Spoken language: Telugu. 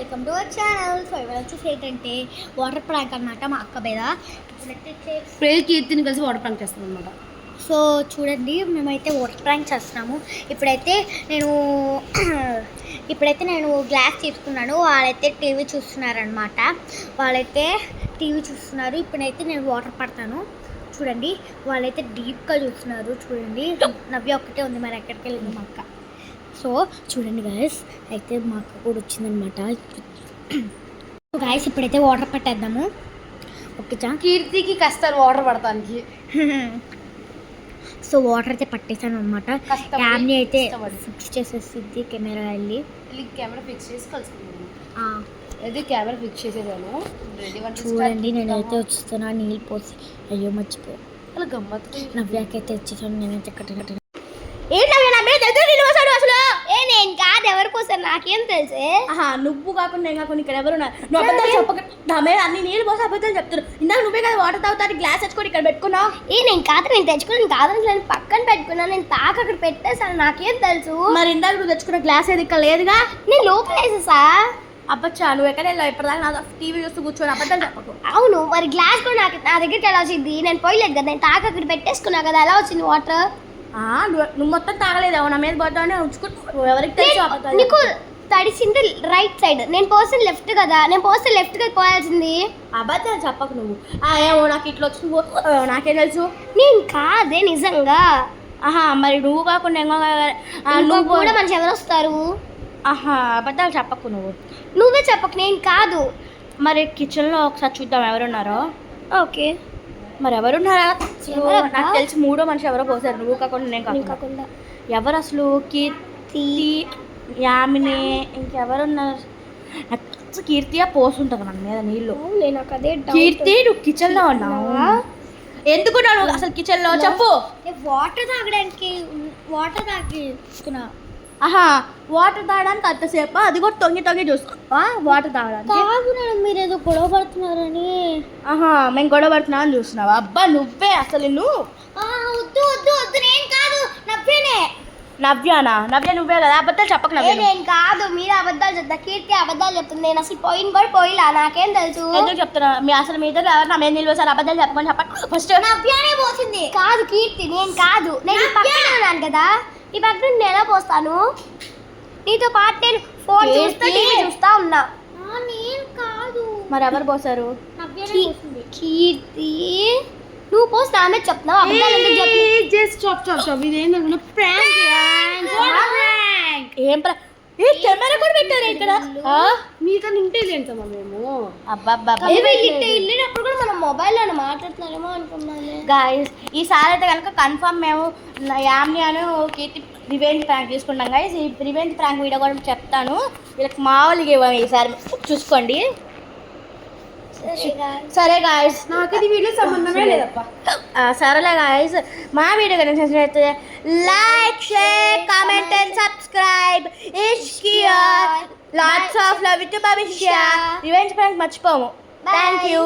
Welcome to our channel. So ఇవాళ వచ్చేసి ఏంటంటే వాటర్ ప్రాంక్ అనమాట. మా అక్క మీద ప్రేజ్ కీర్తిని కలిసి వాటర్ ప్రాంక్ చేస్తాం అనమాట. సో చూడండి, మేమైతే వాటర్ ప్రాంక్ చేస్తున్నాము. ఇప్పుడైతే నేను గ్లాస్ తీసుకున్నాను. వాళ్ళైతే టీవీ చూస్తున్నారనమాట. ఇప్పుడైతే నేను వాటర్ పడతాను. చూడండి, వాళ్ళైతే డీప్గా చూస్తున్నారు. చూడండి, నవ్య ఒక్కటే ఉంది, మరి ఎక్కడికి వెళ్ళింది మా అక్క. సో చూడండి గాయస్, అయితే మా అక్క కూడా వచ్చిందనమాట. గాయస్ ఇప్పుడైతే వాటర్ పట్టేద్దాము. ఓకే చా, కీర్తికి కష్టాలు వాటర్ పడటానికి. సో వాటర్ అయితే పట్టేసాను అనమాట. క్యామ్ని అయితే ఫిక్స్ చేసేసింది. కెమెరా వెళ్ళి కెమెరా ఫిక్స్ చేసి కలుసుకున్నాను. అది కెమెరా ఫిక్స్ చేసేదాను. చూడండి, నేనైతే వచ్చేస్తున్నా. నీళ్ళు పోసి అయ్యో మర్చిపోయాను. అలా గమ్మత్తు నవ్యాకైతే వచ్చేసాను. నేనైతే కట్ట నేను కాదు, ఎవరి కోసం నాకేం తెలుసే. నువ్వు కాకుండా నేను కాకుండా ఇక్కడ ఎవరు నువ్వు అబద్ధాలు చెప్పకుండా నా మీద అన్ని నీళ్ళు పోసి అబద్ధాలు చెప్తారు. ఇందాక నువ్వే కదా వాటర్ తాగుతాను గ్లాస్ తెచ్చుకొని ఇక్కడ పెట్టుకున్నావు. నేను కాదు, నేను తెచ్చుకుని కాదని నేను పక్కన పెట్టుకున్నాను. నేను తాక అక్కడ పెట్టేసాను, నాకేం తెలుసు. మరి ఇందాక నువ్వు తెచ్చుకున్న గ్లాస్ ఏది ఇక్కడ లేదుగా. నేను లోపల వేసేసా. అబ్బచ్చా, నువ్వు ఎక్కడ వెళ్ళావు? ఇప్పటిదాకా నా టీవీ చూస్తూ కూర్చొని అబద్ధాలు చెప్పకు. అవును, మరి గ్లాస్ కూడా నా దగ్గరికి ఎలా వచ్చింది? నేను పోయలేదు కదా, నేను తాక అక్కడ పెట్టేసుకున్నా కదా, ఎలా వచ్చింది వాటర్? నువ్వు మొత్తం తాగలేదా? నా మీద పోతానే ఉంచుకుంటూ ఎవరికి తెలుసు? నీకు తడిసింది రైట్ సైడ్, నేను పోసిన లెఫ్ట్ కదా, నేను పోస్తే లెఫ్ట్ గా పోయాల్సింది. అబద్ధాలు చెప్పకు నువ్వు. ఏమో నాకు ఇట్లా వచ్చి నాకేం తెలుసు. నేను కాదే నిజంగా. మరి నువ్వు కాకుండా నువ్వు కూడా మనిషి ఎవరు వస్తారు? అబద్ధాలు చెప్పకు నువ్వు. నువ్వే చెప్పకు, నేను కాదు. మరి కిచెన్లో ఒకసారి చూద్దాం ఎవరున్నారో. ఓకే, మరి ఎవరున్నారా? నాకు తెలిసి మూడో మనిషి ఎవరో పోసారు, నువ్వు కాకుండా నేను కాకుండా. ఎవరు అసలు? కీర్తి, యామిని, ఇంకెవరున్నారు? నాకు కీర్తిగా పోసుంటుంది మన మీద నీళ్ళు. కీర్తి, నువ్వు కిచెన్లో ఉన్నావు. ఎందుకున్నావు అసలు కిచెన్లో? చెప్పు. వాటర్ తాగిస్తున్నా. వాటర్ తాగడానికి అంతసేపు? అది కూడా తొంగి చూసుకో. వాటర్ తాగడానికి మీరు ఏదో గొడవ పడుతున్నారని. మేము గొడవ పడుతున్నావు అని చూస్తున్నావా? అబ్బా నువ్వే అసలు. వద్దు వద్దు వద్దు, నేను కాదు, నవ్యనే. నవ్య నువ్వే కదా. అబద్ధాలు చెప్పకు నవ్య. నేను కాదు, మీరు అబద్ధాలు చెప్తా. కీర్తి అబద్ధాలు చెప్తుంది. నేను అసలు పోయిన కూడా పోయిలా, నాకేం తెలుసు. ఎందుకు చెప్తున్నా? మీ ఇద్దరు ఎవరు నా మీద నిలవేసారు? అబద్ధాలు చెప్పమని చెప్పండి ఫస్ట్. నవ్యానే పోసింది. కాదు కీర్తి, నేను కాదు. నేను పక్కన ఉన్నాను కదా, ఈ పక్కన నేను ఎలా పోస్తాను? నీతో పాటు నేను ఫోన్ చూస్తా ఉన్నా. నేను కాదు. మరి ఎవరు పోసారు? కీర్తి, నువ్వు పోస్తే ఆమె చెప్తున్నావు. అబద్ధాలు ఎందుకు చెప్పు? ఇదేంటనుకున్నా? ఏం కెమెరా కూడా పెట్టారు ఇక్కడ. మీకన్నా ఇంటెలిజెంట్ అమ్మా మేము. అబ్బాబ్బా, వెళ్ళినప్పుడు కూడా మనం మొబైల్లో మాట్లాడుతున్నారేమో అనుకున్నాను. గాయస్, ఈసారి అయితే కనుక కన్ఫర్మ్ మేము యామ్ని అని కీర్తి రివెంజ్ ప్రాంక్ తీసుకుంటాం. గాయస్, ఈ రివెంజ్ ప్రాంక్ వీడియో కూడా చెప్తాను. వీళ్ళకి మామూలుగా ఇవ్వము ఈసారి, చూసుకోండి. సరే గాయస్, నాకు ఇది వీడియో సంబంధమే లేదప్ప. సరేలే గాయస్, మా వీడియో కనుక నచ్చినట్లయితే like, share, comment and subscribe. Lots of love to Bhavishya. Revenge prank మర్చిపోము. Thank you.